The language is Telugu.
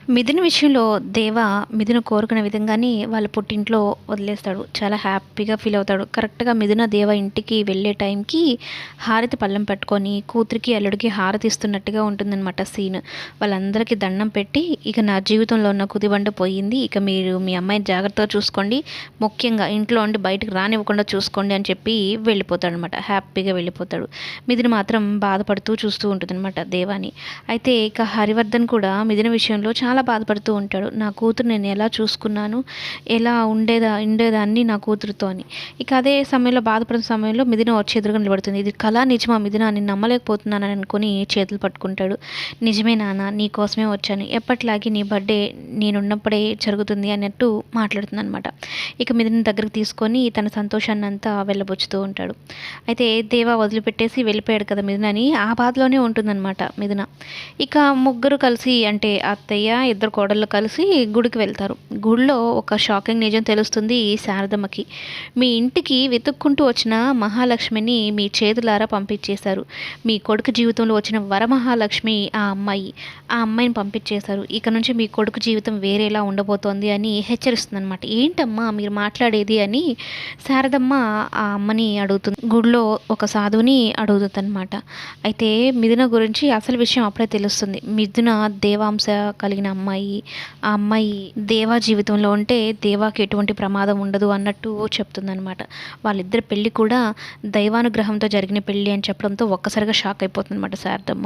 మిథున విషయంలో దేవ మిథున కోరుకున్న విధంగానే వాళ్ళ పుట్టింట్లో వదిలేస్తాడు. చాలా హ్యాపీగా ఫీల్ అవుతాడు. కరెక్ట్‌గా మిథున దేవ ఇంటికి వెళ్ళే టైంకి హారతి పళ్ళెం పెట్టుకొని కూతురికి, అల్లుడికి హారతి ఇస్తున్నట్టుగా ఉంటుందనమాట సీన్. వాళ్ళందరికీ దండం పెట్టి, "ఇక నా జీవితంలో ఉన్న కుదిబండ పోయింది. ఇక మీరు మీ అమ్మాయిని జాగ్రత్తగా చూసుకోండి. ముఖ్యంగా ఇంట్లో నుండి బయటకి రానివ్వకుండా చూసుకోండి" అని చెప్పి వెళ్ళిపోతాడనమాట. హ్యాపీగా వెళ్ళిపోతాడు. మిథున మాత్రం బాధపడుతూ చూస్తూ ఉంటుందనమాట దేవాని. అయితే ఇక హరివర్ధన్ కూడా మిథున విషయంలో చాలా బాధపడుతూ ఉంటాడు. నా కూతురు నేను ఎలా చూసుకున్నాను, ఎలా ఉండేదాన్ని నా కూతురుతో అని. ఇక అదే సమయంలో బాధపడిన సమయంలో మిథున వచ్చి ఎదురుగా నిలబడుతుంది. ఇది కళ నిజమా మిథున, నేను నమ్మలేకపోతున్నానని అనుకుని చేతులు పట్టుకుంటాడు. నిజమే నాన్న, నీ కోసమే వచ్చాను. ఎప్పటిలాగే నీ బర్త్‌డే నేనున్నప్పుడే జరుగుతుంది అన్నట్టు మాట్లాడుతుందనమాట. ఇక మిథున దగ్గరికి తీసుకొని తన సంతోషాన్నంతా వెళ్ళబుచ్చుతూ ఉంటాడు. అయితే దేవ వదిలిపెట్టేసి వెళ్ళిపోయాడు కదా మిథునని, ఆ బాధలోనే ఉంటుందన్నమాట మిథున. ఇక ముగ్గురు కలిసి అంటే అత్తయ్య, ఇద్దరు కోడళ్ళు కలిసి గుడికి వెళ్తారు. గుడిలో ఒక షాకింగ్ నిజం తెలుస్తుంది శారదమ్మకి. మీ ఇంటికి వెతుక్కుంటూ వచ్చిన మహాలక్ష్మిని మీ చేతులారా పంపించేశారు. మీ కొడుకు జీవితంలో వచ్చిన వరమహాలక్ష్మి ఆ అమ్మాయి. ఆ అమ్మాయిని పంపించేశారు. ఇక నుంచి మీ కొడుకు జీవితం వేరేలా ఉండబోతోంది అని హెచ్చరిస్తుందనమాట. ఏంటమ్మా మీరు మాట్లాడేది అని శారదమ్మ ఆ అమ్మని అడుగుతుంది. గుడిలో ఒక సాధువుని అడుగుతుందనమాట. అయితే మిథున గురించి అసలు విషయం అప్పుడే తెలుస్తుంది. మిథున దేవాంశ కలిగిన అమ్మాయి. ఆ అమ్మాయి దేవా జీవితంలో ఉంటే దేవాకి ఎటువంటి ప్రమాదం ఉండదు అన్నట్టు చెప్తుందనమాట. వాళ్ళిద్దరి పెళ్లి కూడా దైవానుగ్రహంతో జరిగిన పెళ్లి అని చెప్పడంతో ఒక్కసారిగా షాక్ అయిపోతుందన్నమాట శారదమ్మ.